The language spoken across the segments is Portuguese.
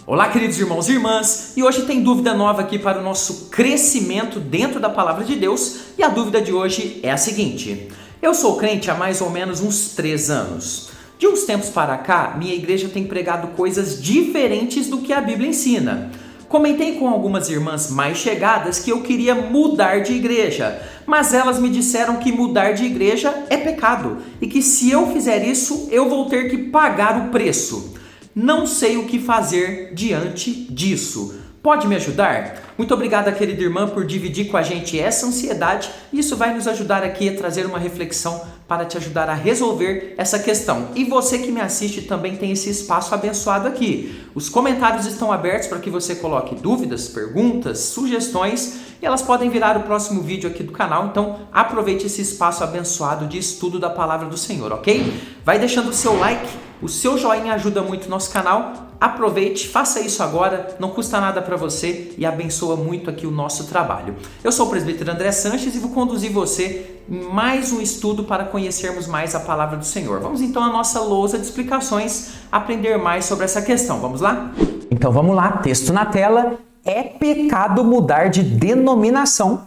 Olá, queridos irmãos e irmãs, e hoje tem dúvida nova aqui para o nosso crescimento dentro da Palavra de Deus, e a dúvida de hoje é a seguinte: eu sou crente há mais ou menos uns 3 anos. De uns tempos para cá, minha igreja tem pregado coisas diferentes do que a Bíblia ensina. Comentei com algumas irmãs mais chegadas que eu queria mudar de igreja, mas elas me disseram que mudar de igreja é pecado e que se eu fizer isso, eu vou ter que pagar o preço. Não sei o que fazer diante disso. Pode me ajudar? Muito obrigado, querida irmã, por dividir com a gente essa ansiedade. Isso vai nos ajudar aqui a trazer uma reflexão para te ajudar a resolver essa questão. E você que me assiste também tem esse espaço abençoado aqui. Os comentários estão abertos para que você coloque dúvidas, perguntas, sugestões e elas podem virar o próximo vídeo aqui do canal. Então aproveite esse espaço abençoado de estudo da Palavra do Senhor, ok? Vai deixando o seu like, o seu joinha ajuda muito o nosso canal. Aproveite, faça isso agora, não custa nada para você e abençoa muito aqui o nosso trabalho. Eu sou o presbítero André Sanches e vou conduzir você em mais um estudo para conhecermos mais a Palavra do Senhor. Vamos então à nossa lousa de explicações, aprender mais sobre essa questão. Vamos lá? Então vamos lá, texto na tela. É pecado mudar de denominação.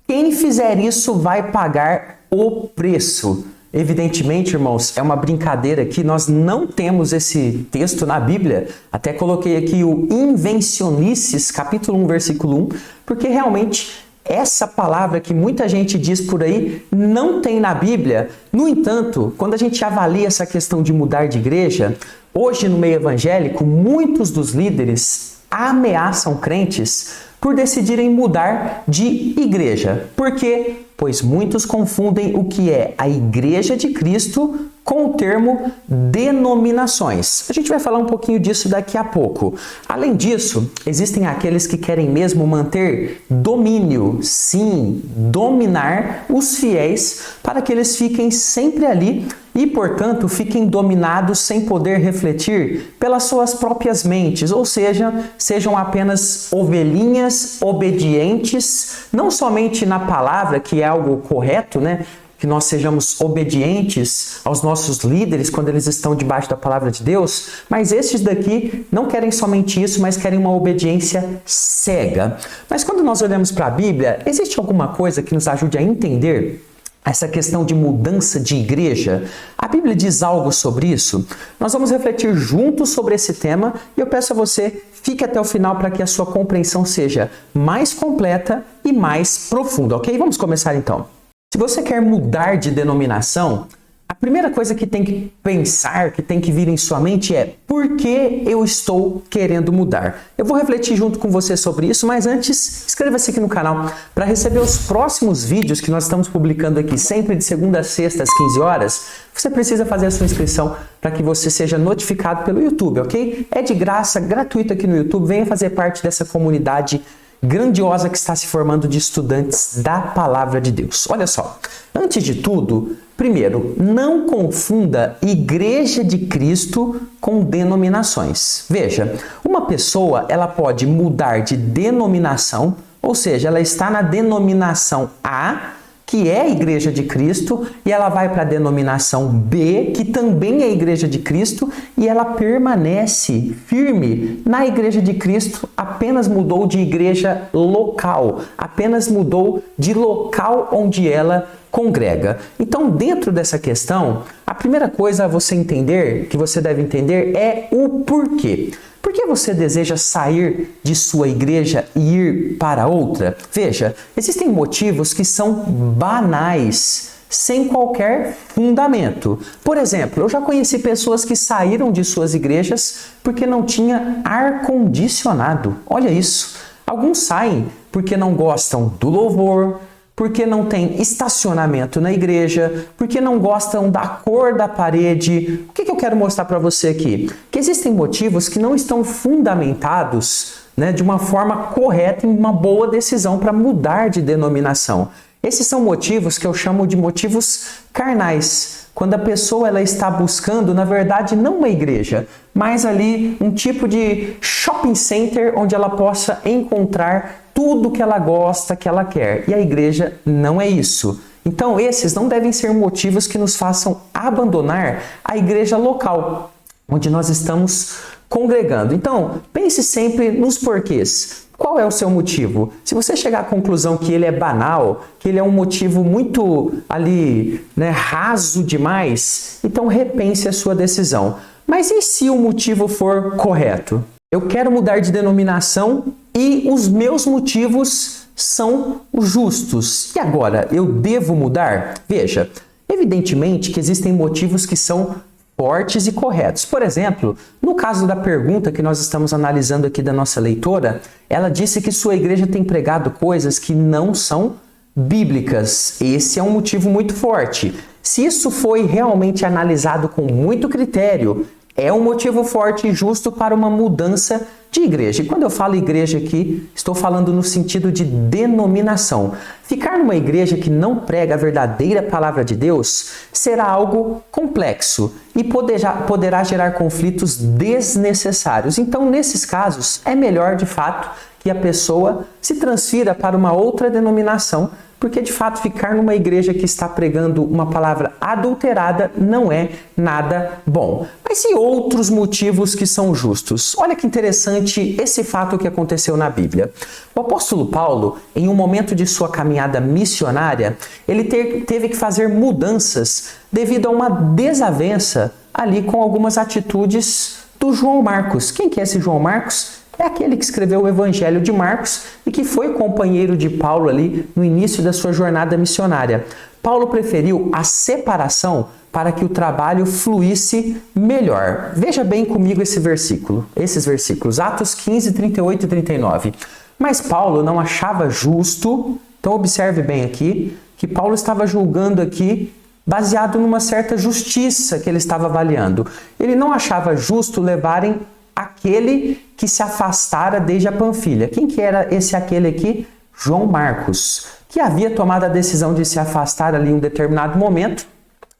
Quem fizer isso vai pagar o preço. Evidentemente, irmãos, é uma brincadeira aqui, nós não temos esse texto na Bíblia. Até coloquei aqui o Invencionices, capítulo 1, versículo 1, porque realmente essa palavra que muita gente diz por aí não tem na Bíblia. No entanto, quando a gente avalia essa questão de mudar de igreja, hoje no meio evangélico, muitos dos líderes ameaçam crentes por decidirem mudar de igreja. Por quê? Pois muitos confundem o que é a Igreja de Cristo com o termo denominações. A gente vai falar um pouquinho disso daqui a pouco. Além disso, existem aqueles que querem mesmo manter domínio, sim, dominar os fiéis para que eles fiquem sempre ali e, portanto, fiquem dominados sem poder refletir pelas suas próprias mentes, ou seja, sejam apenas ovelhinhas obedientes, não somente na palavra, que é algo correto, né? Que nós sejamos obedientes aos nossos líderes quando eles estão debaixo da palavra de Deus, mas estes daqui não querem somente isso, mas querem uma obediência cega. Mas quando nós olhamos para a Bíblia, existe alguma coisa que nos ajude a entender essa questão de mudança de igreja? A Bíblia diz algo sobre isso? Nós vamos refletir juntos sobre esse tema e eu peço a você, fique até o final para que a sua compreensão seja mais completa e mais profunda, ok? Vamos começar então. Se você quer mudar de denominação, a primeira coisa que tem que pensar, que tem que vir em sua mente é: por que eu estou querendo mudar? Eu vou refletir junto com você sobre isso, mas antes, inscreva-se aqui no canal para receber os próximos vídeos que nós estamos publicando aqui sempre de segunda a sexta às 15 horas. Você precisa fazer a sua inscrição para que você seja notificado pelo YouTube, ok? É de graça, gratuito aqui no YouTube. Venha fazer parte dessa comunidade grandiosa que está se formando de estudantes da Palavra de Deus. Olha só, antes de tudo, primeiro, não confunda Igreja de Cristo com denominações. Veja, uma pessoa ela pode mudar de denominação, ou seja, ela está na denominação A, que é a Igreja de Cristo, e ela vai para a denominação B, que também é a Igreja de Cristo, e ela permanece firme na Igreja de Cristo, apenas mudou de igreja local, apenas mudou de local onde ela congrega. Então, dentro dessa questão, a primeira coisa a você entender, que você deve entender, é o porquê. Por que você deseja sair de sua igreja e ir para outra? Veja, existem motivos que são banais, sem qualquer fundamento. Por exemplo, eu já conheci pessoas que saíram de suas igrejas porque não tinha ar-condicionado. Olha isso. Alguns saem porque não gostam do louvor, porque não tem estacionamento na igreja, porque não gostam da cor da parede. O que eu quero mostrar para você aqui? Que existem motivos que não estão fundamentados, né, de uma forma correta em uma boa decisão para mudar de denominação. Esses são motivos que eu chamo de motivos carnais. Quando a pessoa ela está buscando, na verdade, não uma igreja, mas ali um tipo de shopping center onde ela possa encontrar tudo que ela gosta, que ela quer. E a igreja não é isso. Então, esses não devem ser motivos que nos façam abandonar a igreja local, onde nós estamos congregando. Então, pense sempre nos porquês. Qual é o seu motivo? Se você chegar à conclusão que ele é banal, que ele é um motivo muito ali, raso demais, então repense a sua decisão. Mas e se o motivo for correto? Eu quero mudar de denominação e os meus motivos são os justos. E agora, eu devo mudar? Veja, evidentemente que existem motivos que são fortes e corretos. Por exemplo, no caso da pergunta que nós estamos analisando aqui da nossa leitora, ela disse que sua igreja tem pregado coisas que não são bíblicas. Esse é um motivo muito forte. Se isso foi realmente analisado com muito critério, é um motivo forte e justo para uma mudança de igreja. E quando eu falo igreja aqui, estou falando no sentido de denominação. Ficar numa igreja que não prega a verdadeira palavra de Deus será algo complexo e poderá gerar conflitos desnecessários. Então, nesses casos, é melhor, de fato, que a pessoa se transfira para uma outra denominação, porque de fato ficar numa igreja que está pregando uma palavra adulterada não é nada bom. Mas e outros motivos que são justos? Olha que interessante esse fato que aconteceu na Bíblia. O apóstolo Paulo, em um momento de sua caminhada missionária, ele teve que fazer mudanças devido a uma desavença ali com algumas atitudes do João Marcos. Quem que é esse João Marcos? É aquele que escreveu o Evangelho de Marcos e que foi companheiro de Paulo ali no início da sua jornada missionária. Paulo preferiu a separação para que o trabalho fluísse melhor. Veja bem comigo esses versículos, Atos 15, 38 e 39. Mas Paulo não achava justo, então observe bem aqui, que Paulo estava julgando aqui baseado numa certa justiça que ele estava avaliando. Ele não achava justo levarem aquele que se afastara desde a Panfilha. Quem que era aquele aqui? João Marcos, que havia tomado a decisão de se afastar ali em um determinado momento.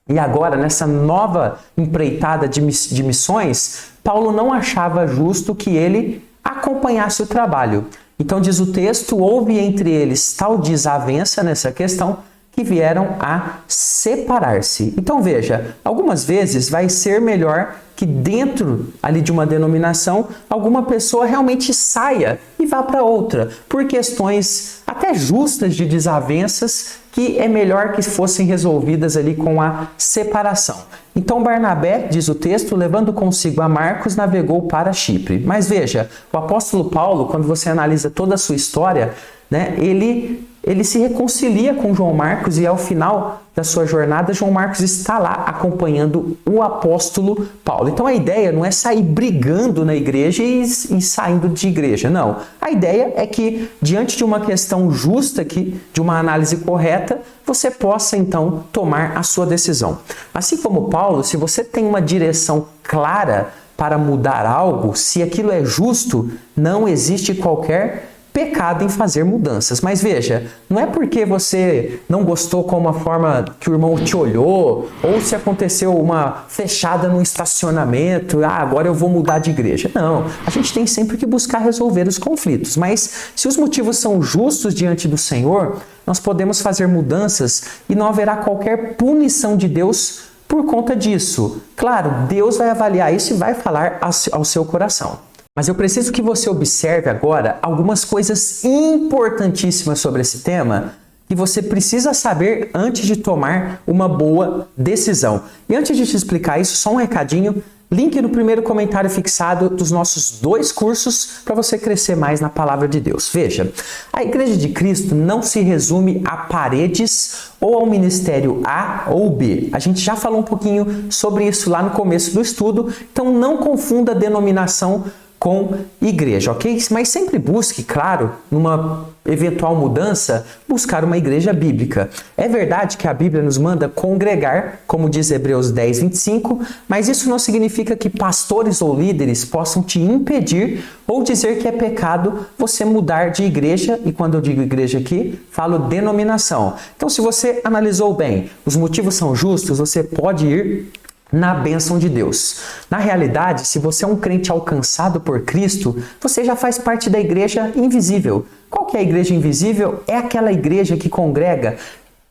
E agora, nessa nova empreitada de missões, Paulo não achava justo que ele acompanhasse o trabalho. Então diz o texto, houve entre eles tal desavença nessa questão, que vieram a separar-se. Então veja, algumas vezes vai ser melhor que dentro ali de uma denominação, alguma pessoa realmente saia e vá para outra, por questões até justas de desavenças, que é melhor que fossem resolvidas ali com a separação. Então Barnabé, diz o texto, levando consigo a Marcos, navegou para Chipre. Mas veja, o apóstolo Paulo, quando você analisa toda a sua história, ele se reconcilia com João Marcos e ao final da sua jornada, João Marcos está lá acompanhando o apóstolo Paulo. Então a ideia não é sair brigando na igreja e saindo de igreja, não. A ideia é que diante de uma questão justa aqui, de uma análise correta, você possa então tomar a sua decisão. Assim como Paulo, se você tem uma direção clara para mudar algo, se aquilo é justo, não existe qualquer pecado em fazer mudanças. Mas veja, não é porque você não gostou com a forma que o irmão te olhou, ou se aconteceu uma fechada no estacionamento, agora eu vou mudar de igreja. Não, a gente tem sempre que buscar resolver os conflitos. Mas se os motivos são justos diante do Senhor, nós podemos fazer mudanças e não haverá qualquer punição de Deus por conta disso. Claro, Deus vai avaliar isso e vai falar ao seu coração. Mas eu preciso que você observe agora algumas coisas importantíssimas sobre esse tema que você precisa saber antes de tomar uma boa decisão. E antes de te explicar isso, só um recadinho. Link no primeiro comentário fixado dos nossos 2 cursos para você crescer mais na palavra de Deus. Veja, a Igreja de Cristo não se resume a paredes ou ao ministério A ou B. A gente já falou um pouquinho sobre isso lá no começo do estudo, então não confunda a denominação com igreja, ok? Mas sempre busque, claro, numa eventual mudança, buscar uma igreja bíblica. É verdade que a Bíblia nos manda congregar, como diz Hebreus 10, 25, mas isso não significa que pastores ou líderes possam te impedir ou dizer que é pecado você mudar de igreja, e quando eu digo igreja aqui, falo denominação. Então, se você analisou bem, os motivos são justos, você pode ir na bênção de Deus. Na realidade, se você é um crente alcançado por Cristo, você já faz parte da igreja invisível. Qual que é a igreja invisível? É aquela igreja que congrega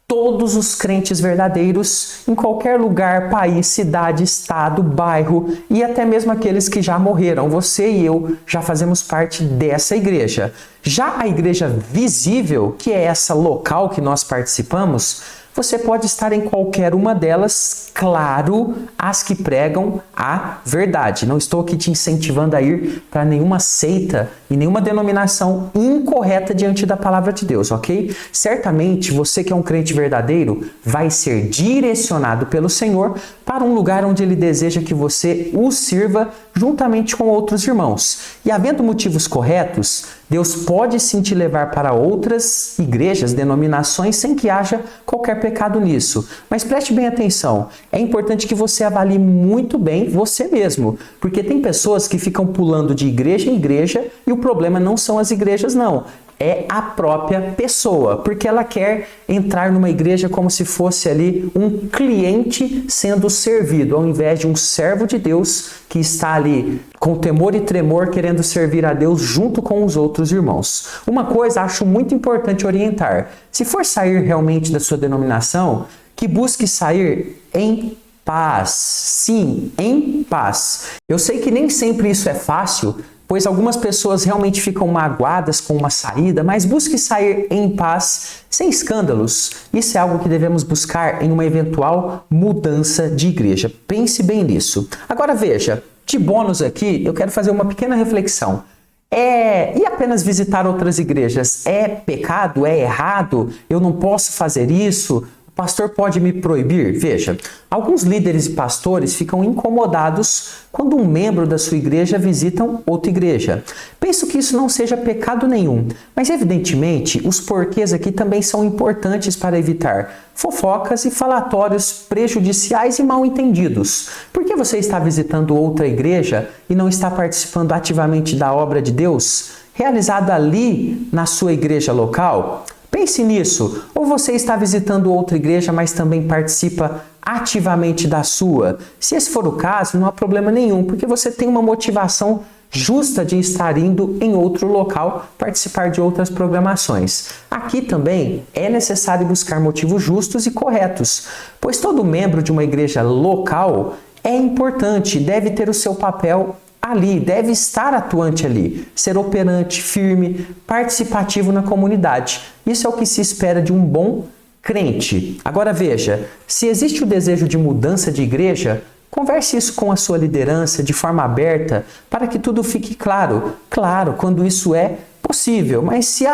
todos os crentes verdadeiros, em qualquer lugar, país, cidade, estado, bairro e até mesmo aqueles que já morreram. Você e eu já fazemos parte dessa igreja. Já a igreja visível, que é essa local que nós participamos, você pode estar em qualquer uma delas, claro, as que pregam a verdade. Não estou aqui te incentivando a ir para nenhuma seita e nenhuma denominação incorreta diante da palavra de Deus, ok? Certamente você que é um crente verdadeiro vai ser direcionado pelo Senhor para um lugar onde Ele deseja que você o sirva juntamente com outros irmãos. E havendo motivos corretos, Deus pode sim te levar para outras igrejas, denominações, sem que haja qualquer pecado nisso. Mas preste bem atenção, é importante que você avalie muito bem você mesmo, porque tem pessoas que ficam pulando de igreja em igreja e o problema não são as igrejas, não. É a própria pessoa, porque ela quer entrar numa igreja como se fosse ali um cliente sendo servido, ao invés de um servo de Deus que está ali com temor e tremor querendo servir a Deus junto com os outros irmãos. Uma coisa acho muito importante orientar: se for sair realmente da sua denominação, que busque sair em paz. Sim, em paz. Eu sei que nem sempre isso é fácil, pois algumas pessoas realmente ficam magoadas com uma saída, mas busque sair em paz, sem escândalos. Isso é algo que devemos buscar em uma eventual mudança de igreja. Pense bem nisso. Agora veja, de bônus aqui, eu quero fazer uma pequena reflexão. E apenas visitar outras igrejas é pecado? É errado? Eu não posso fazer isso? O pastor pode me proibir? Veja, alguns líderes e pastores ficam incomodados quando um membro da sua igreja visita outra igreja. Penso que isso não seja pecado nenhum, mas evidentemente os porquês aqui também são importantes para evitar fofocas e falatórios prejudiciais e mal entendidos. Por que você está visitando outra igreja e não está participando ativamente da obra de Deus realizada ali na sua igreja local? Pense nisso. Ou você está visitando outra igreja, mas também participa ativamente da sua? Se esse for o caso, não há problema nenhum, porque você tem uma motivação justa de estar indo em outro local participar de outras programações. Aqui também é necessário buscar motivos justos e corretos, pois todo membro de uma igreja local é importante, deve ter o seu papel ali, deve estar atuante ali, ser operante, firme, participativo na comunidade. Isso é o que se espera de um bom crente. Agora veja, se existe o desejo de mudança de igreja, converse isso com a sua liderança de forma aberta para que tudo fique claro. Claro, quando isso é possível, mas se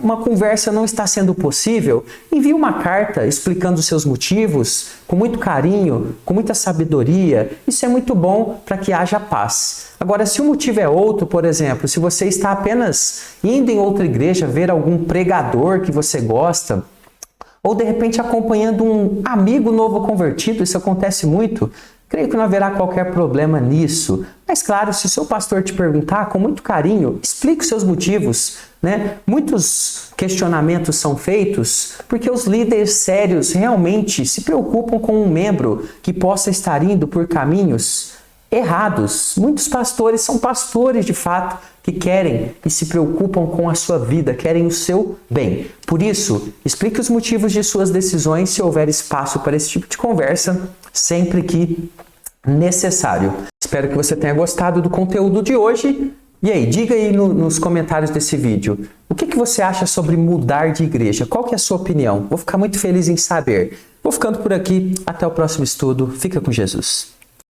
uma conversa não está sendo possível, envie uma carta explicando os seus motivos, com muito carinho, com muita sabedoria. Isso é muito bom para que haja paz. Agora, se o motivo é outro, por exemplo, se você está apenas indo em outra igreja ver algum pregador que você gosta, ou de repente acompanhando um amigo novo convertido, isso acontece muito, creio que não haverá qualquer problema nisso. Mas claro, se o seu pastor te perguntar, com muito carinho, explique os seus motivos, né? Muitos questionamentos são feitos porque os líderes sérios realmente se preocupam com um membro que possa estar indo por caminhos errados. Muitos pastores são pastores de fato que querem e se preocupam com a sua vida, querem o seu bem. Por isso, explique os motivos de suas decisões se houver espaço para esse tipo de conversa, sempre que necessário. Espero que você tenha gostado do conteúdo de hoje. E aí, diga aí nos comentários desse vídeo, o que você acha sobre mudar de igreja? Qual que é a sua opinião? Vou ficar muito feliz em saber. Vou ficando por aqui, até o próximo estudo. Fica com Jesus.